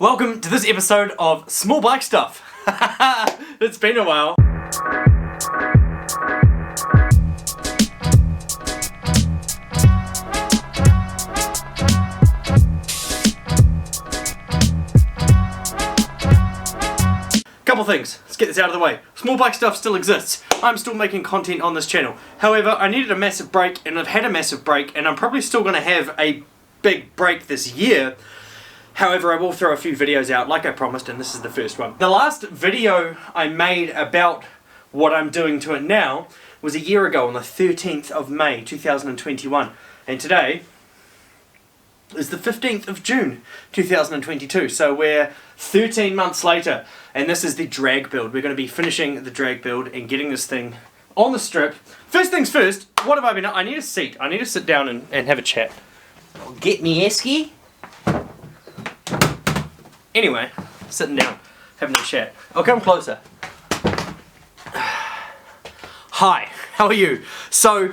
Welcome to this episode of Small Bike Stuff. It's been a while. Couple things, let's get this out of the way. Small Bike Stuff still exists. I'm still making content on this channel. However, I needed a massive break, and I've had a massive break, and I'm probably still going to have a big break this year. However, I will throw a few videos out like I promised, and this is the first one. The last video I made about what I'm doing to it now was a year ago on the 13th of May 2021. And today is the 15th of June 2022. So we're 13 months later, and this is the drag build. We're going to be finishing the drag build and getting this thing on the strip. First things first, what have I been... I need a seat. I need to sit down and have a chat. Get me esky. Anyway, sitting down, having a chat. I'll come closer. Hi, how are you? So,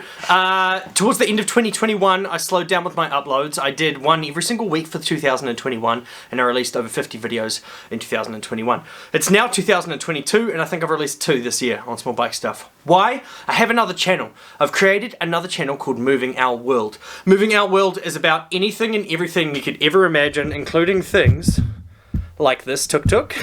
towards the end of 2021, I slowed down with my uploads. I did one every single week for 2021, and I released over 50 videos in 2021. It's now 2022, and I think I've released 2 this year on Small Bike Stuff. Why? I have another channel. I've created another channel called Moving Our World. Moving Our World is about anything and everything you could ever imagine, including things like this tuk-tuk.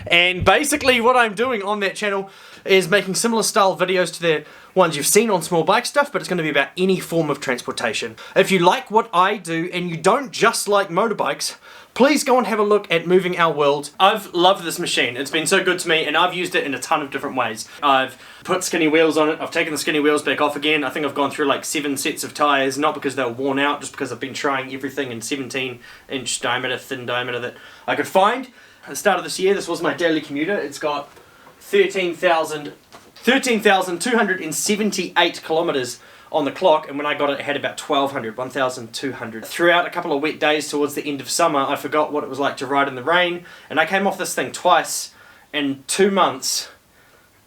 And basically what I'm doing on that channel is making similar style videos to the ones you've seen on Small Bike Stuff, but it's going to be about any form of transportation. If you like what I do and you don't just like motorbikes, please go and have a look at Moving Our World. I've loved this machine. It's been so good to me, and I've used it in a ton of different ways. I've put skinny wheels on it. I've taken the skinny wheels back off again. I think I've gone through like 7 sets of tyres, not because they were worn out, just because I've been trying everything in 17-inch diameter, thin diameter that I could find. At the start of this year, this was my daily commuter. It's got 13,278 kilometers on the clock, and when I got it, it had about 1,200. Throughout a couple of wet days towards the end of summer, I forgot what it was like to ride in the rain, and I came off this thing twice in 2 months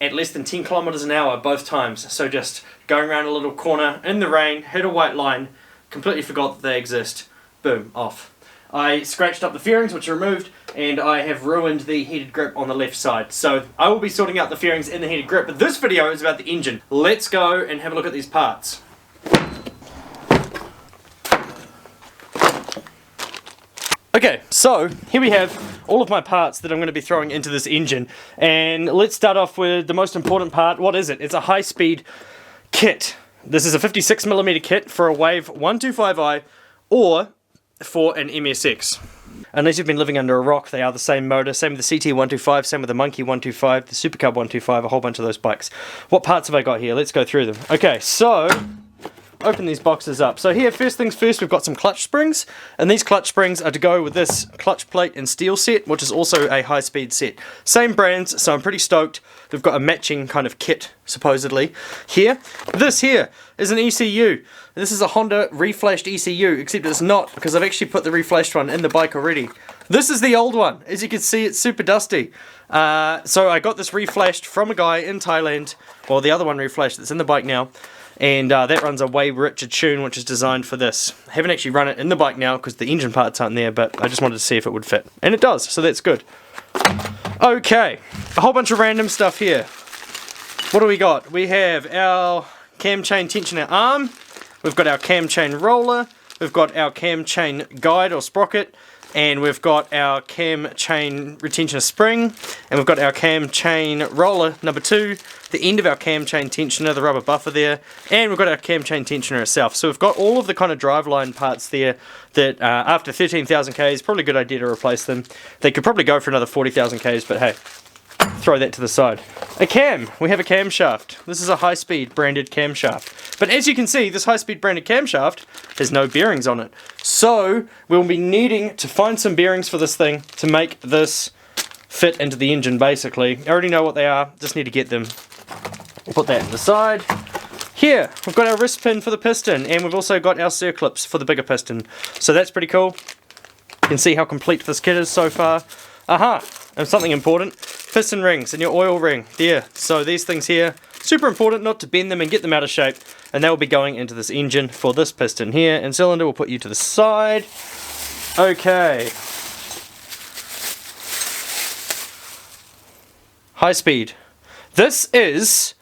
at less than 10 kilometers an hour both times. So just going around a little corner in the rain, hit a white line, completely forgot that they exist, boom, off. I scratched up the fairings, which are removed, and I have ruined the heated grip on the left side. So I will be sorting out the fairings in the heated grip, but this video is about the engine. Let's go and have a look at these parts. Okay, so here we have all of my parts that I'm going to be throwing into this engine, and let's start off with the most important part. What is it? It's a high-speed kit. This is a 56mm kit for a Wave 125i or for an MSX. Unless you've been living under a rock, they are the same motor, same with the CT125, same with the Monkey 125, the Super Cub 125, a whole bunch of those bikes. What parts have I got here? Let's go through them. Okay, so open these boxes up. So here, first things first, we've got some clutch springs, and these clutch springs are to go with this clutch plate and steel set, which is also a high-speed set. Same brands, so I'm pretty stoked. They've got a matching kind of kit, supposedly. Here, this here is an ECU. This is a Honda Reflashed ECU, except it's not, because I've actually put the reflashed one in the bike already. This is the old one. As you can see, it's super dusty. So I got this reflashed from a guy in Thailand, well, the other one reflashed that's in the bike now, and that runs a way richer tune, which is designed for this. I haven't actually run it in the bike now, because the engine parts aren't there, but I just wanted to see if it would fit. And it does, so that's good. Okay, a whole bunch of random stuff here. What do we got? We have our cam chain tensioner arm. We've got our cam chain roller, we've got our cam chain guide or sprocket, and we've got our cam chain retentioner spring, and we've got our cam chain roller number 2, the end of our cam chain tensioner, the rubber buffer there, and we've got our cam chain tensioner itself. So we've got all of the kind of driveline parts there that after 13,000 Ks, probably a good idea to replace them. They could probably go for another 40,000 Ks, but hey, throw that to the side. A cam. We have a camshaft. This is a high-speed branded camshaft. But as you can see, this high-speed branded camshaft has no bearings on it. So we'll be needing to find some bearings for this thing to make this fit into the engine, basically. I already know what they are, just need to get them. We'll put that to the side. Here, we've got our wrist pin for the piston, and we've also got our circlips for the bigger piston. So that's pretty cool. You can see how complete this kit is so far. Aha! And something important, piston rings and your oil ring there. So these things here, super important not to bend them and get them out of shape, and they will be going into this engine for this piston here, and cylinder will put you to the side. Okay, High speed. This is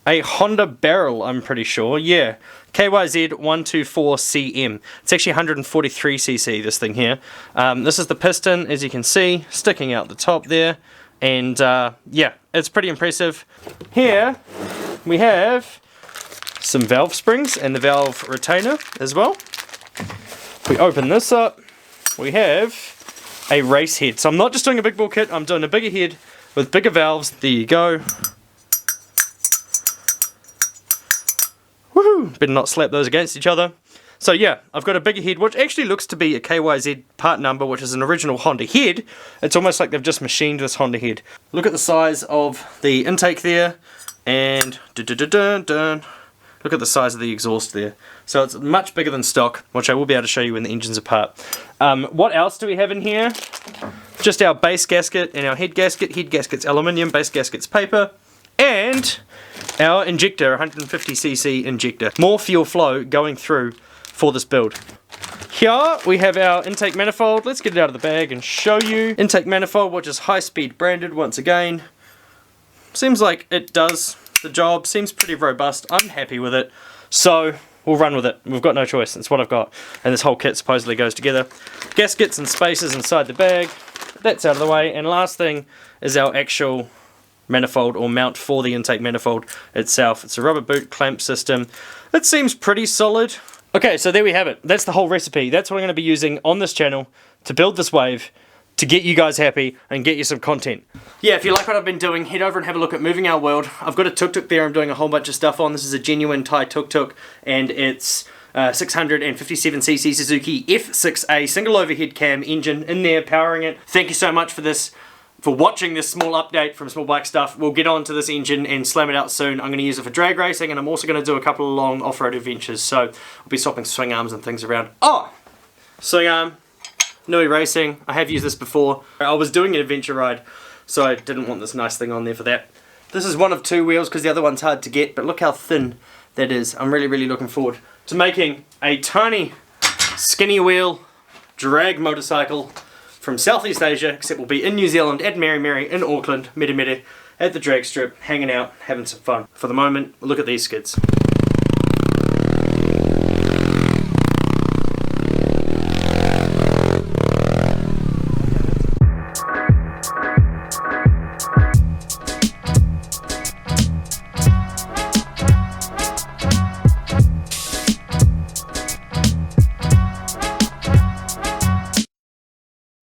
a Honda barrel, I'm pretty sure. Yeah. KYZ124CM. It's actually 143cc, this thing here. This is the piston, as you can see, sticking out the top there. And yeah, it's pretty impressive. Here we have some valve springs and the valve retainer as well. We open this up, we have a race head. So I'm not just doing a big ball kit, I'm doing a bigger head with bigger valves. There you go. Woohoo! Better not slap those against each other. So yeah, I've got a bigger head, which actually looks to be a KYZ part number, which is an original Honda head. It's almost like they've just machined this Honda head. Look at the size of the intake there, and look at the size of the exhaust there. So it's much bigger than stock, which I will be able to show you when the engine's apart. What else do we have in here? Just our base gasket and our head gasket. Head gasket's aluminium, base gasket's paper. And our injector, 150cc injector. More fuel flow going through for this build. Here we have our intake manifold. Let's get it out of the bag and show you. Intake manifold, which is high speed branded once again. Seems like it does the job, seems pretty robust. I'm happy with it, so we'll run with it. We've got no choice, it's what I've got. And this whole kit supposedly goes together. Gaskets and spacers inside the bag. That's out of the way. And last thing is our actual manifold or mount for the intake manifold itself. It's a rubber boot clamp system. It seems pretty solid. Okay, so there we have it. That's the whole recipe. That's what I'm going to be using on this channel to build this wave, to get you guys happy and get you some content. Yeah, if you like what I've been doing, head over and have a look at Moving Our World. I've got a tuk-tuk there I'm doing a whole bunch of stuff on. This is a genuine Thai tuk-tuk, and it's 657cc Suzuki F6A single overhead cam engine in there powering it. Thank you so much for watching this small update from Small Bike Stuff. We'll get on to this engine and slam it out soon. I'm going to use it for drag racing, and I'm also going to do a couple of long off-road adventures, so I'll be swapping swing arms and things around. Oh! Swing arm. Nui Racing. I have used this before. I was doing an adventure ride, so I didn't want this nice thing on there for that. This is one of two wheels because the other one's hard to get, but look how thin that is. I'm really, really looking forward to making a tiny, skinny wheel drag motorcycle from Southeast Asia, except we'll be in New Zealand at Mary Mary in Auckland, Mere Mere, at the drag strip, hanging out, having some fun. For the moment, look at these skids.